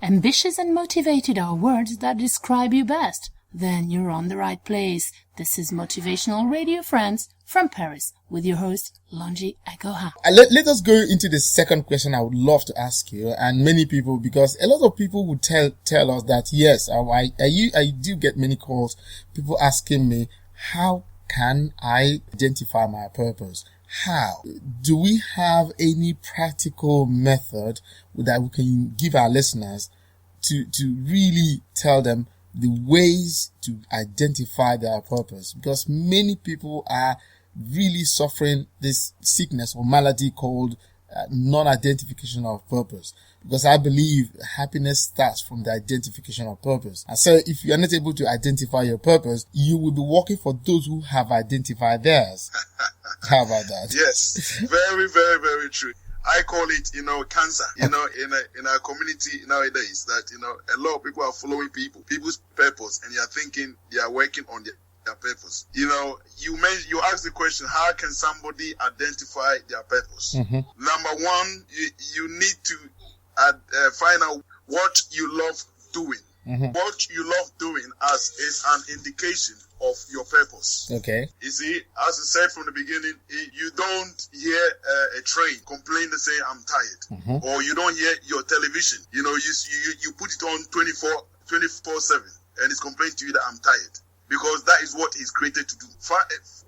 Ambitious and motivated are words that describe you best. Then you're on the right place. This is Motivational Radio, friends, from Paris, with your host, Longi Agoha. Let us go into the second question I would love to ask you, and many people, because a lot of people would tell us that, yes, I do get many calls, people asking me, how can I identify my purpose? How? Do we have any practical method that we can give our listeners to really tell them the ways to identify their purpose? Because many people are really suffering this sickness or malady called non-identification of purpose. Because I believe happiness starts from the identification of purpose. And so if you are not able to identify your purpose, you will be working for those who have identified theirs. How about that? Yes, very, very, very true. I call it, cancer, in our community nowadays, that, a lot of people are following people's purpose, and they are thinking they are working on their purpose. You asked the question, how can somebody identify their purpose? Mm-hmm. Number one, you need to find out what you love doing. Mm-hmm. What you love doing is an indication of your purpose. Okay. You see, as I said from the beginning, you don't hear a train complain to say, I'm tired. Mm-hmm. Or you don't hear your television. You put it on 24/7 and it's complaining to you that I'm tired. Because that is what it's created to do.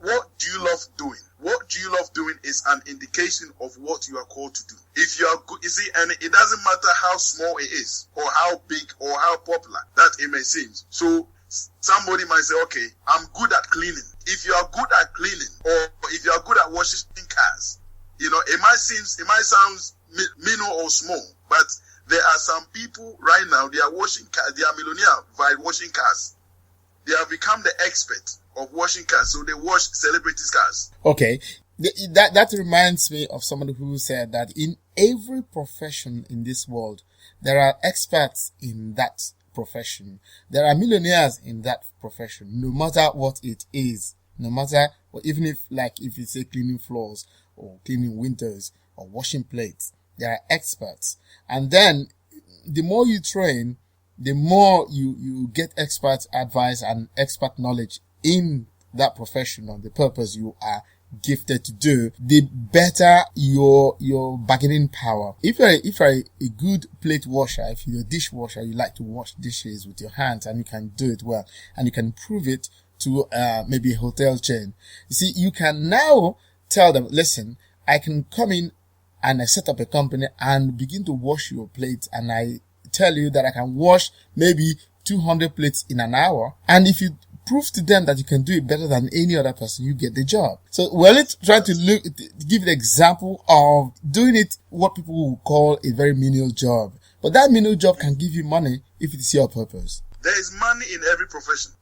What do you love doing? What do you love doing is an indication of what you are called to do. If you are good, you see, and it doesn't matter how small it is, or how big, or how popular that it may seem. So somebody might say, okay, I'm good at cleaning. If you are good at cleaning, or if you are good at washing cars, it might sound minor or small, but there are some people right now, they are washing cars, they are millionaires by washing cars. They have become the expert of washing cars, so they wash celebrities' cars. Okay, that reminds me of somebody who said that in every profession in this world, there are experts in that profession. There are millionaires in that profession, no matter what it is. No matter what, even if you say cleaning floors or cleaning windows or washing plates, there are experts. And then the more you train, the more you get expert advice and expert knowledge in that profession or the purpose you are gifted to do, the better your bargaining power. If you're a good plate washer, if you're a dishwasher, you like to wash dishes with your hands and you can do it well and you can prove it to maybe a hotel chain. You see, you can now tell them, listen, I can come in and I set up a company and begin to wash your plates, and I tell you that I can wash maybe 200 plates in an hour. And if you prove to them that you can do it better than any other person, you get the job. So let's try to give an example of doing it what people would call a very menial job. But that menial job can give you money if it is your purpose. There is money in every profession,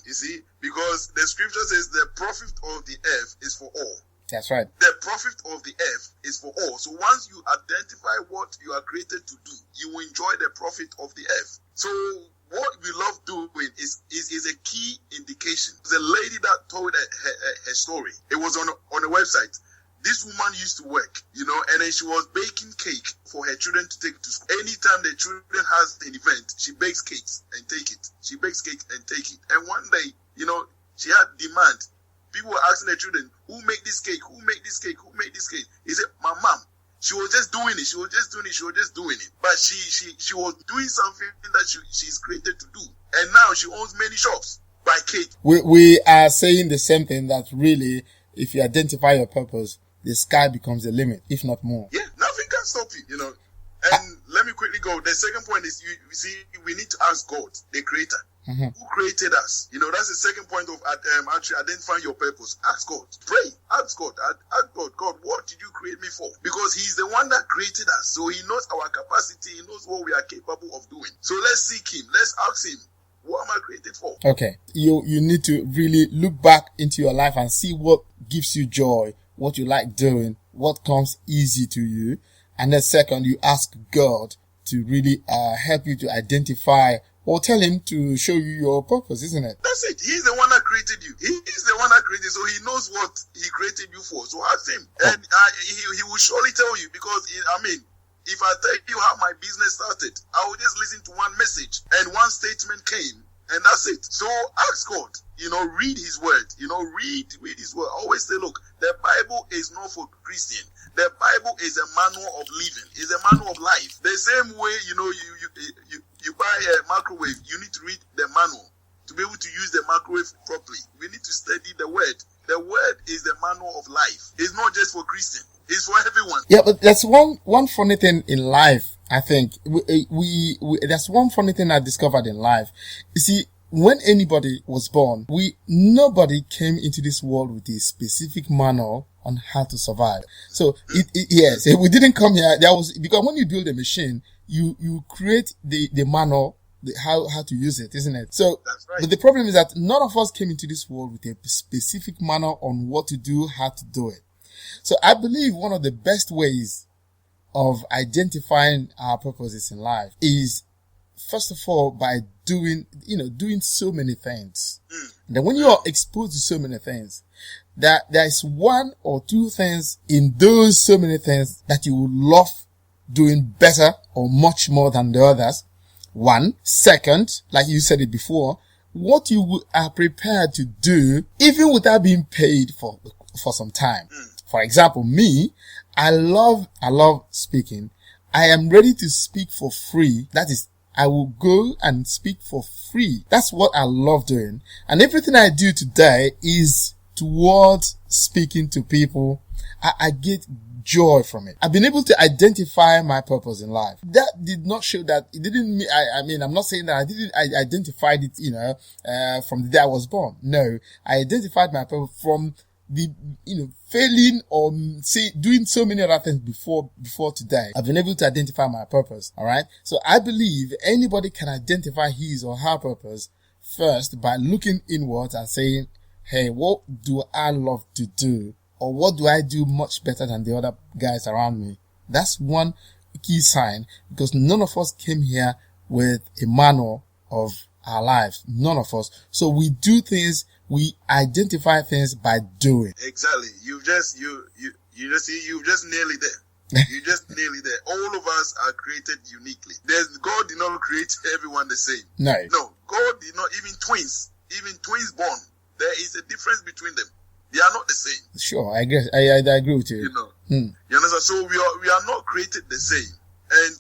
you see, because the scripture says the profit of the earth is for all. That's right. The profit of the earth is for all. So once you identify what you are created to do, you will enjoy the profit of the earth. So what we love doing is a key indication. There's a lady that told her story. It was on a website. This woman used to work, and then she was baking cake for her children to take to school. Anytime the children has an event, she bakes cakes and take it. She bakes cake and take it. And one day, she had demand. People were asking the children, who made this cake? Who made this cake? Who made this cake? He said, my mom. She was just doing it. She was just doing it. But she was doing something that she's created to do. And now she owns many shops by cake. We are saying the same thing, that really, if you identify your purpose, the sky becomes the limit, if not more. Yeah, nothing can stop you, And let me quickly go. The second point is, you see, we need to ask God, the creator. Mm-hmm. Who created us? That's the second point of actually identifying your purpose. Ask God. Pray. Ask God. Ask God. God, what did you create me for? Because He's the one that created us. So He knows our capacity. He knows what we are capable of doing. So let's seek Him. Let's ask Him, what am I created for? Okay. You need to really look back into your life and see what gives you joy, what you like doing, what comes easy to you. And then second, you ask God to really help you to identify, or tell Him to show you your purpose, isn't it? That's it. He's the one that created you. He's the one that created you, so He knows what He created you for. So ask Him, and He will surely tell you, because If I tell you how my business started, I will just listen to one message and one statement came, and that's it. So ask God, read his word, read his word. Always say, look, the Bible is not for Christian. The Bible is a manual of living, is a manual of life. The same way, you buy a microwave, you need to read the manual to be able to use the microwave properly. We need to study the word. The word is the manual of life. It's not just for Christian. It's for everyone. Yeah, but that's one funny thing in life. I think we that's one funny thing I discovered in life. You see, when anybody was born, nobody came into this world with a specific manual on how to survive. So yes, we didn't come here. Because when you build a machine, you create the manual, how to use it, isn't it? So that's right. But the problem is that none of us came into this world with a specific manual on what to do, how to do it. So I believe one of the best ways of identifying our purposes in life is, first of all, by doing so many things. And then when you are exposed to so many things, that there is one or two things in those so many things that you would love doing better or much more than the others. One. Second, like you said it before, what you are prepared to do even without being paid for some time. For example, me, I love speaking. I am ready to speak for free. That is, I will go and speak for free. That's what I love doing. And everything I do today is towards speaking to people. I get joy from it. I've been able to identify my purpose in life. That did not show that it didn't mean, I'm not saying that I identified it, from the day I was born. No, I identified my purpose from the, failing or doing so many other things before today. I've been able to identify my purpose. All right. So I believe anybody can identify his or her purpose first by looking inwards and saying, hey, what do I love to do? Or what do I do much better than the other guys around me? That's one key sign, because none of us came here with a manual of our lives. None of us. So we do things, we identify things by doing. Exactly. You've just nailed it there. You just nailed it there. All of us are created uniquely. God did not create everyone the same. No. God did not, even twins born. There is a difference between them. They are not the same. Sure, I guess I agree with you. You understand? So we are not created the same. And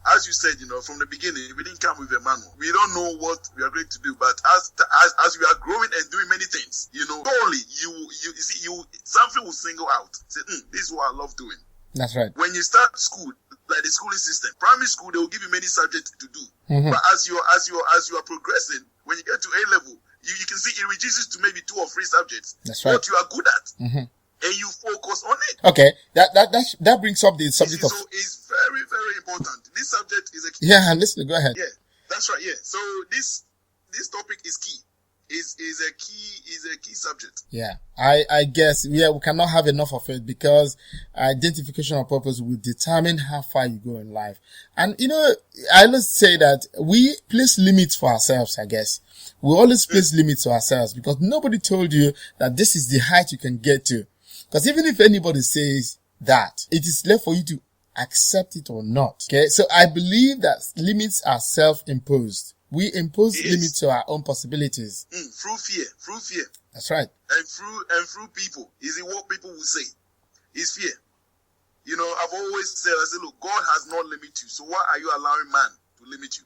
as you said, from the beginning, we didn't come with a manual. We don't know what we are going to do. But as we are growing and doing many things, surely you see, something will single out. Say, this is what I love doing. That's right. When you start school, like the schooling system, primary school, they will give you many subjects to do. But as you are progressing, when you get to A level, you can see it reduces to maybe 2 or 3 subjects. That's right. What you are good at. And you focus on it. Okay, that brings up the subject of. So it's very, very important. This subject is a key. Yeah, I'm listening. Go ahead. Yeah, that's right. Yeah. So this topic is key. Is a key subject. Yeah, I guess we cannot have enough of it, because identification of purpose will determine how far you go in life. And I always say that we place limits for ourselves. I guess we always place limits to ourselves, because nobody told you that this is the height you can get to. Because even if anybody says that, it is left for you to accept it or not. Okay, so I believe that limits are self-imposed. We impose limits to our own possibilities. Through fear. That's right. And through people. Is it what people will say? It's fear. I've always said, look, God has not limited you. So why are you allowing man to limit you?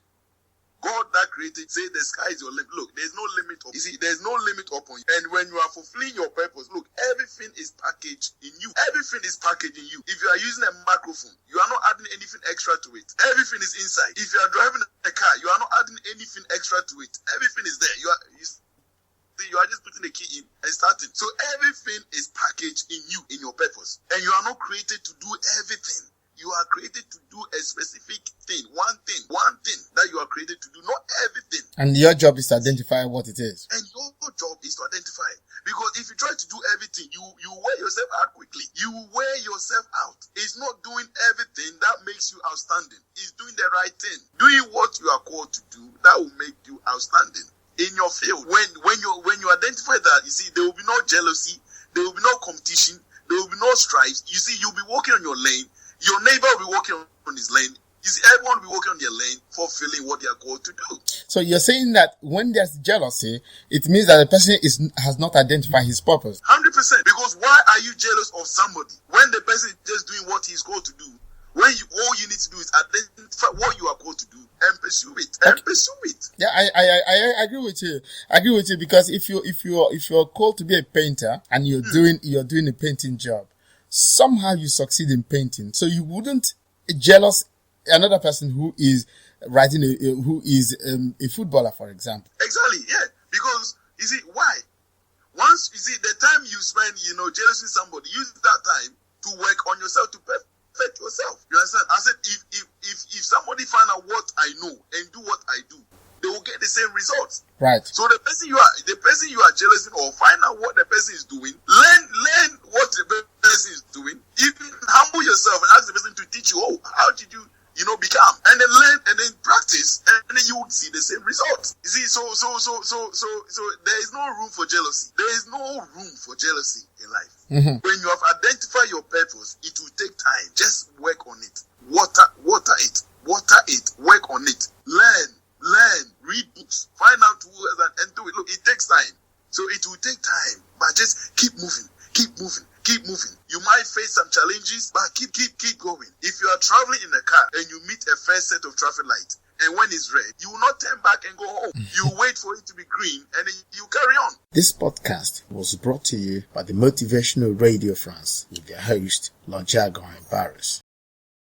God that created, say the sky is your limit. Look, there's no limit. There's no limit upon you. And when you are fulfilling your purpose, look, everything is packaged in you. Everything is packaged in you. If you are using a microphone, you are not adding anything extra to it. Everything is inside. If you are driving a car, you are not adding anything extra to it. Everything is there. You are just putting the key in and starting. So everything is packaged in you, in your purpose. And you are not created to do everything. You are created to do a specific thing, one thing that you are created to do, not everything. And your job is to identify what it is. And your job is to identify it. Because if you try to do everything, you wear yourself out quickly. You wear yourself out. It's not doing everything that makes you outstanding. It's doing the right thing. Doing what you are called to do, that will make you outstanding in your field. When you identify that, you see, there will be no jealousy, there will be no competition, there will be no strife. You see, you'll be walking on your lane. Your neighbor will be walking on on his lane. You see, everyone will be working on their lane, fulfilling what they are called to do. So you're saying that when there's jealousy, it means that the person has not identified his purpose. 100%. Because why are you jealous of somebody when the person is just doing what he's called to do? When all you need to do is identify what you are called to do and pursue it. And pursue it. Yeah, I agree with you. I agree with you, because if you're called to be a painter and you're doing a painting job, somehow you succeed in painting. So you wouldn't jealous another person who is writing who is a footballer, for example. Exactly, yeah. Because you see, why? Once you see the time you spend, jealousing somebody, use that time to work on yourself, to perfect yourself. You understand? I said, if somebody find out what I know and do what I do, they will get the same results. Right. So the person you are jealous of, find out what the person is doing, learn what the person is doing, even humble yourself and ask the person to teach you, how did you become, and then learn and then practice, and then you would see the same results. You see, so there is no room for jealousy. There is no room for jealousy in life. Mm-hmm. When you have identified your purpose, it will take time. Just work on it. Water it. Work on it. Learn. Read books. Find out who and do it. Look, it takes time. So it will take time, but just keep moving. You might face some challenges, but keep going. If you are traveling in a car and you meet a first set of traffic lights, and when it's red, you will not turn back and go home. You wait for it to be green, and then you carry on. This podcast was brought to you by the Motivational Radio France with their host, Lonjago and Barris.